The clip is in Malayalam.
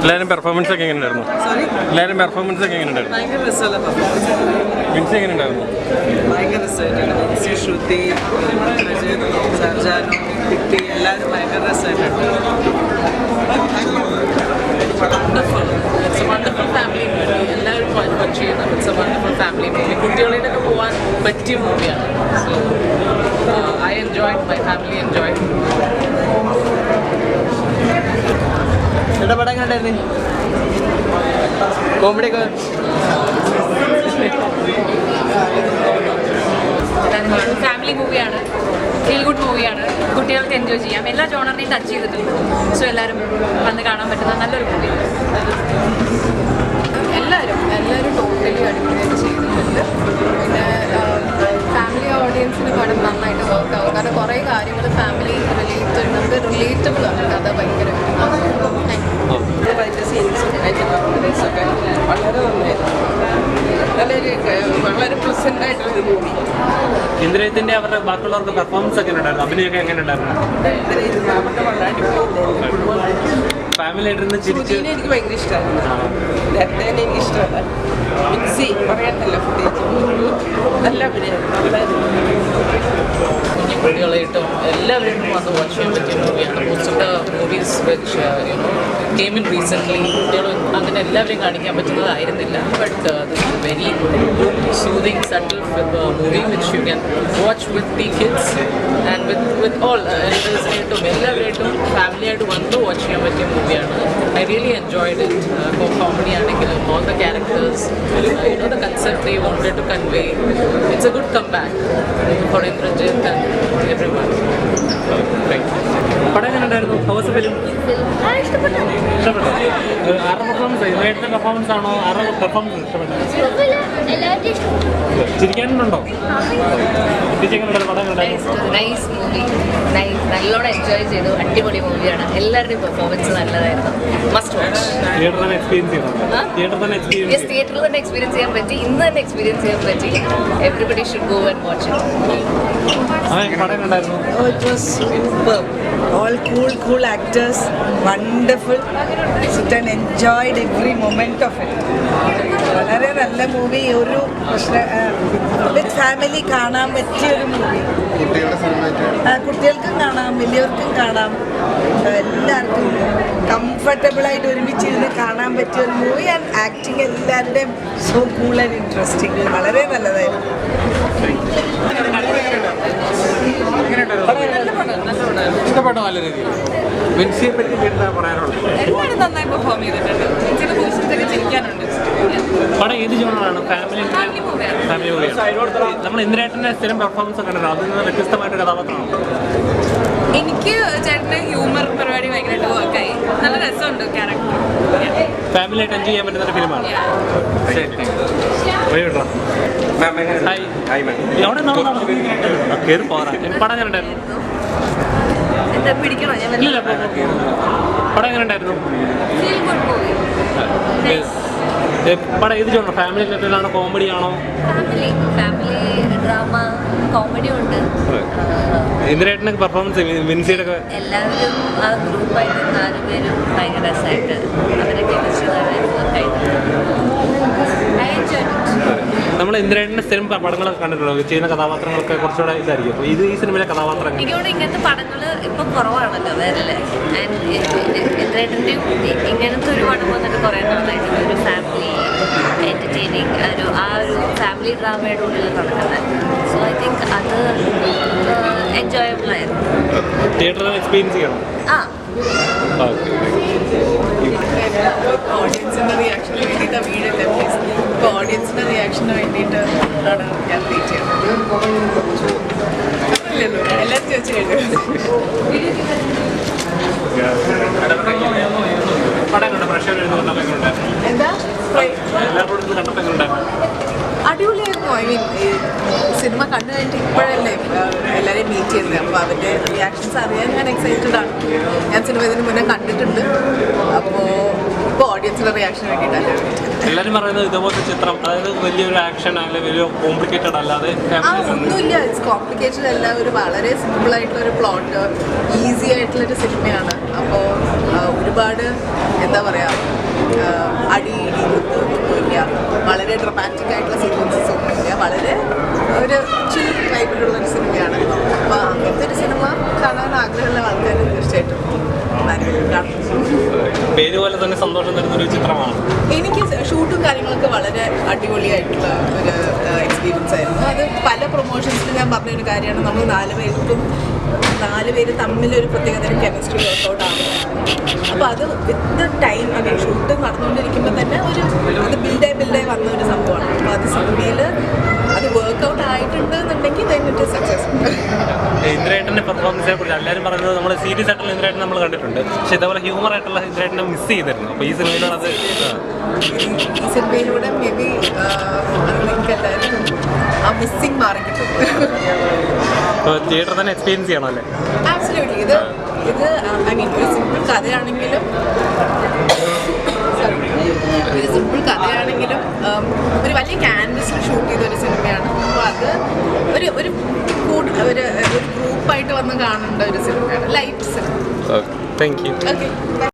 എല്ലാവരും പെർഫോമൻസ് ഒക്കെ എങ്ങനെയുണ്ടായിരുന്നു? എല്ലാവരും പെർഫോമൻസ് ഒക്കെ എങ്ങനെയുണ്ടായിരുന്നു? മിൻസി എങ്ങനെയുണ്ടായിരുന്നു? ഭയങ്കര രസമായിട്ടുണ്ട്. ശ്രുതി, സർജാനു, കുട്ടി എല്ലാവരും ഭയങ്കര രസമായിട്ടുണ്ട്. എല്ലാവരും വാച്ച് ചെയ്യുന്ന it's a wonderful family movie. കുട്ടികളിലൊക്കെ പോകാൻ പറ്റിയ മൂവിയാണ്. So I enjoy, my family enjoy. പടം കണ്ടായിരുന്നു? കോമഡി ഒക്കെ ഫാമിലി മൂവിയാണ്, ഫീൽ ഗുഡ് മൂവിയാണ്, കുട്ടികൾക്ക് എൻജോയ് ചെയ്യാം. എല്ലാ ജോണറിനെയും ടച്ച് ചെയ്തിട്ടുണ്ട്. സോ എല്ലാവരും വന്ന് കാണാൻ പറ്റുന്ന നല്ലൊരു മൂവി. എല്ലാവരും ടോട്ടലി അടിപൊളിയായിട്ട് ചെയ്തിട്ടുണ്ട്. പിന്നെ ഫാമിലി ഓഡിയൻസിന് പടം നന്നായിട്ട് വർക്ക് ആവും. കാരണം കുറേ കാര്യങ്ങൾ ഫാമിലി നമുക്ക് റിലേറ്റബിൾ ആണ് കഥ ഭയങ്കര. അതിൻ്റെ സീൻസും അതിൻ്റെ പെർഫോമൻസൊക്കെ വളരെ നന്നായിരുന്നു. വളരെ പ്ലസൻ്റ് ആയിട്ടുള്ളൊരു മൂവി. ഇന്ദ്രജിത്തിന്റെ അവരുടെ ബാക്കിയുള്ളവർക്ക് പെർഫോമൻസ് ഒക്കെ ഉണ്ടായിരുന്നു, അഭിനയൊക്കെ എങ്ങനെ ഉണ്ടായിരുന്നു? നമുക്ക് വളരെ അടിപൊളിയായിരുന്നു. ഫാമിലി ആയിട്ടിരുന്ന് ചിരിച്ച് എനിക്ക് ഭയങ്കര ഇഷ്ടമാണ്. നേരത്തെ എനിക്ക് ഇഷ്ടമല്ല. മിക്സി പറയണ്ടല്ലോ, പ്രത്യേകിച്ച് നല്ല അഭിനയം. കുട്ടികളായിട്ടും എല്ലാവരും വന്ന് വാച്ച് ചെയ്യാൻ പറ്റിയ മൂവിയാണ്. Most of the movies which came in recently, കുട്ടികൾ അങ്ങനെ എല്ലാവരെയും കാണിക്കാൻ പറ്റുന്നതായിരുന്നില്ല. But this is very soothing, subtle movie which you can watch with the kids and with all എൽഡേഴ്സിനായിട്ടും എല്ലാവരായിട്ടും ഫാമിലിയായിട്ട് വന്ന് വാച്ച് ചെയ്യാൻ പറ്റിയ മൂവിയാണ്. I really enjoyed it. Comedy ആണെങ്കിലും all the characters, the concept they wanted to convey. It's a good comeback for Indrajit and everyone. പടം എങ്ങനെ ഉണ്ടായിരുന്നു? ഹൗസ് ഫിലിം ഇഷ്ടപ്പെട്ടു. ആരുടെ പെർഫോമൻസ്? ഇന്ദ്രജിത്തിന്റെ പെർഫോമൻസ് ആണോ? ആരുടെ പെർഫോമൻസ് ഇഷ്ടപ്പെട്ടു? ചിരിക്കാനുണ്ടോ? നൈസ് മൂവി, നല്ലോണം എൻജോയ് ചെയ്തു. അടിപൊളി മൂവിയാണ്. എല്ലാവരുടെയും പെർഫോമൻസ് നല്ലതായിരുന്നു. Must watch. തിയേറ്ററിൽ തന്നെ എക്സ്പീരിയൻസ് ചെയ്യാൻ പറ്റി. ഇന്ന് തന്നെ എക്സ്പീരിയൻസ് ചെയ്യാൻ പറ്റി. Everybody should go and watch ഉണ്ടായിരുന്നു. It was superb. All cool actors, wonderful. Sit and enjoyed every moment of it. വളരെ നല്ല മൂവി. ഒരു വിത്ത് ഫാമിലി കാണാൻ പറ്റിയ ഒരു മൂവി. കുട്ടികൾക്കും കാണാം, വലിയവർക്കും കാണാം, എല്ലാവർക്കും കംഫർട്ടബിളായിട്ട് ഒരുമിച്ചിരുന്ന് കാണാൻ പറ്റിയ ഒരു മൂവി. ആൻഡ് ആക്ടിങ് എല്ലാവരുടെയും സോ കൂൾ ആൻഡ് ഇൻട്രസ്റ്റിംഗ്. വളരെ നല്ലതായിരുന്നു. ഇഷ്ടപ്പെട്ടോ? നല്ല രീതിയിൽ മിൻസിയെ പറ്റി എന്താ പറയാനുള്ളത്? എല്ലാവരും നന്നായി പെർഫോം ചെയ്തിട്ടുണ്ട്. ചില ദിവസത്തേക്ക് ചിരിക്കാനുണ്ട്. പടം ഏത് ജോണറാണ്? ഫാമിലി മൂവിയാണ്. ഫാമിലി മൂവിയാണ്. നമ്മൾ ഇന്ദ്രേട്ടൻ്റെ സ്ഥിരം പെർഫോമൻസ് ഒക്കെ ഉണ്ടല്ലോ, അതിൽ നിന്ന് വ്യത്യസ്തമായിട്ട് കഥാപാത്രമാണോ? എനിക്ക് ചേട്ടൻ്റെ ഹ്യൂമർ പരിപാടി ഭയങ്കരമായിട്ട് വർക്കായി. നല്ല രസമുണ്ട് ക്യാരക്ടർ. ഫാമിലി ആയിട്ട് എൻജോയ് ചെയ്യാൻ പറ്റുന്ന ഒരു ഫിലിമാണ്. ശരി, കയറി പോരാ. പടം എങ്ങനെ ഉണ്ടായിരുന്നു? പിടിക്കണോ? ഇല്ല, പടം എങ്ങനെ ഉണ്ടായിരുന്നു? പടം ഏത് ജോണർ? ഫാമിലി ലെവലാണോ? കോമഡി ആണോ? ഫാമിലി ഡ്രാമ കോമഡി ഉണ്ട്. ഇന്ദ്രേട്ടൻ്റെ പെർഫോമൻസ്, മിൻസിയുടെ ഒക്കെ എല്ലാവരും ആ ഗ്രൂപ്പായിട്ട് 4 പേരും ഭയങ്കര രസമായിട്ട് അവരൊക്കെ നമ്മൾ ഇന്ദ്രേട്ടൻ്റെ സ്ഥിരം പടങ്ങളൊക്കെ കണ്ടിട്ടുള്ളൂ, ചെയ്യുന്ന കഥാപാത്രങ്ങളൊക്കെ കുറച്ചുകൂടെ ഇതായിരിക്കും. അപ്പോൾ ഇത് ഈ സിനിമയിലെ കഥാപാത്രങ്ങൾ എനിക്കോട് ഇങ്ങനത്തെ പടങ്ങൾ ഇപ്പം കുറവാണല്ലോ വേറല്ലേ. ആൻഡ് ഇന്ദ്രേട്ടൻ്റെയും ഇങ്ങനത്തെ ഒരു പടം വന്നിട്ട് കുറേ നാളായിട്ട് ഒരു ഫാമിലി എൻ്റർടൈനിങ് ആ ഒരു ഫാമിലി ഡ്രാമയുടെ ഉള്ളിൽ നടക്കുന്നത്. സോ ഐ തിങ്ക് അത് എൻജോയബിൾ ആയിരുന്നു. തിയേറ്ററിൽ എക്സ്പീരിയൻസ് ചെയ്യണം. ഓഡിയൻസിൻ്റെ റിയാക്ഷന് വേണ്ടിയിട്ടാണ് വീടല്ലേ പ്ലീസ്. ഇപ്പോൾ ഓഡിയൻസിൻ്റെ റിയാക്ഷന് വേണ്ടിയിട്ടാണ് ഞാൻ വെയിറ്റ് ചെയ്യുന്നത്. ഇല്ലല്ലോ, എല്ലാവരും ചോദിച്ചു കഴിഞ്ഞു. എന്താ അടിപൊളിയായിരുന്നു. ഐ മീൻ സിനിമ കണ്ടു കഴിഞ്ഞിട്ട് ഇപ്പോഴല്ലേ എല്ലാവരെയും മീറ്റ് ചെയ്യുന്നത്. അപ്പോൾ അവരുടെ റിയാക്ഷൻസ് അറിയാൻ ഞാൻ എക്സൈറ്റഡ് ആണ്. ഞാൻ സിനിമ ഇതിന് മുന്നേ കണ്ടിട്ടുണ്ട്. അപ്പോൾ ഇപ്പോൾ ഓഡിയൻസിൻ്റെ റിയാക്ഷന് വേണ്ടിയിട്ടല്ല. എല്ലാവരും പറയുന്നത് ഇതുപോലത്തെ ചിത്രം, അതായത് വലിയൊരു ആക്ഷൻ അല്ലെങ്കിൽ വലിയ കോംപ്ലിക്കേറ്റഡ് അല്ലാതെ ഒന്നുമില്ല. ഇറ്റ്സ് കോംപ്ലിക്കേറ്റഡ് അല്ല. ഒരു വളരെ സിമ്പിൾ ആയിട്ടുള്ളൊരു പ്ലോട്ട്, ഈസി ആയിട്ടുള്ളൊരു സിനിമയാണ്. അപ്പോൾ ഒരുപാട് എന്താ പറയുക അടി ഒന്നുമില്ല, വളരെ ഡ്രമാറ്റിക് ആയിട്ടുള്ള സീക്വൻസസ് ഒന്നുമില്ല, വളരെ ഒരു ചിൽ ടൈപ്പിലുള്ളൊരു സിനിമയാണ്. അപ്പോൾ അങ്ങനത്തെ ഒരു സിനിമ കാണാൻ ആഗ്രഹമുള്ള ആൾക്കാർ തീർച്ചയായിട്ടും കാണും. പേര് പോലെ തന്നെ സന്തോഷം തരുന്നൊരു ചിത്രമാണ്. എനിക്ക് ഷൂട്ടും കാര്യങ്ങളൊക്കെ വളരെ അടിപൊളിയായിട്ടുള്ള ഒരു എക്സ്പീരിയൻസ് ആയിരുന്നു. അത് പല പ്രൊമോഷൻസിലും ഞാൻ പറഞ്ഞൊരു കാര്യമാണ്, നമ്മൾ 4 പേര് തമ്മിലൊരു പ്രത്യേകതരം കെമിസ്ട്രി വർക്കൗട്ട് ആവുന്നതാണ്. അപ്പോൾ അത് വിത്ത് ടൈം അതെ ഷൂട്ട് നടന്നുകൊണ്ടിരിക്കുമ്പോൾ തന്നെ അത് ബിൽഡായി വന്ന ഒരു സംഭവമാണ്. അപ്പോൾ അത് സിനിമയിൽ അത് വർക്കൗട്ട് ആയിട്ടുണ്ട് എന്നുണ്ടെങ്കിൽ ഇറ്റ് സക്സസ്ഫുൾ. ഇന്ദ്രേട്ടൻ്റെ പെർഫോമൻസിനെ കുറിച്ച് എല്ലാവരും പറയുന്നത് നമ്മൾ സീരിയസ് ആയിട്ടുള്ള ഇന്ദ്രേട്ടൻ നമ്മൾ കണ്ടിട്ടുണ്ട്, പക്ഷേ ഇതേപോലെ ഹ്യൂമർ ആയിട്ടുള്ള ഇന്ദ്രേട്ടനെ മിസ് ചെയ്തിരുന്നു. അപ്പോൾ ഈ സിനിമയിലാണ് അത് ഈ സിനിമയിലൂടെ മേ ബി നിങ്ങൾക്ക് എല്ലാവരും ആ മിസ്സിങ് മാറി കിട്ടും. ഇപ്പോൾ തിയേറ്റർ തന്നെ എക്സ്പീരിയൻസ് ചെയ്യണം അല്ലേ? ആബ്സല്യൂട്ട്ലി. ഇത് ഐ മീൻ ഒരു സിമ്പിൾ കഥയാണെങ്കിലും ഒരു വലിയ ക്യാൻവസിൽ ഷൂട്ട് ചെയ്ത ഒരു സിനിമയാണ്. അപ്പോൾ അത് ഒരു ഗ്രൂപ്പായിട്ട് വന്ന് കാണേണ്ട ഒരു സിനിമയാണ്, light cinema. Thank you. Okay.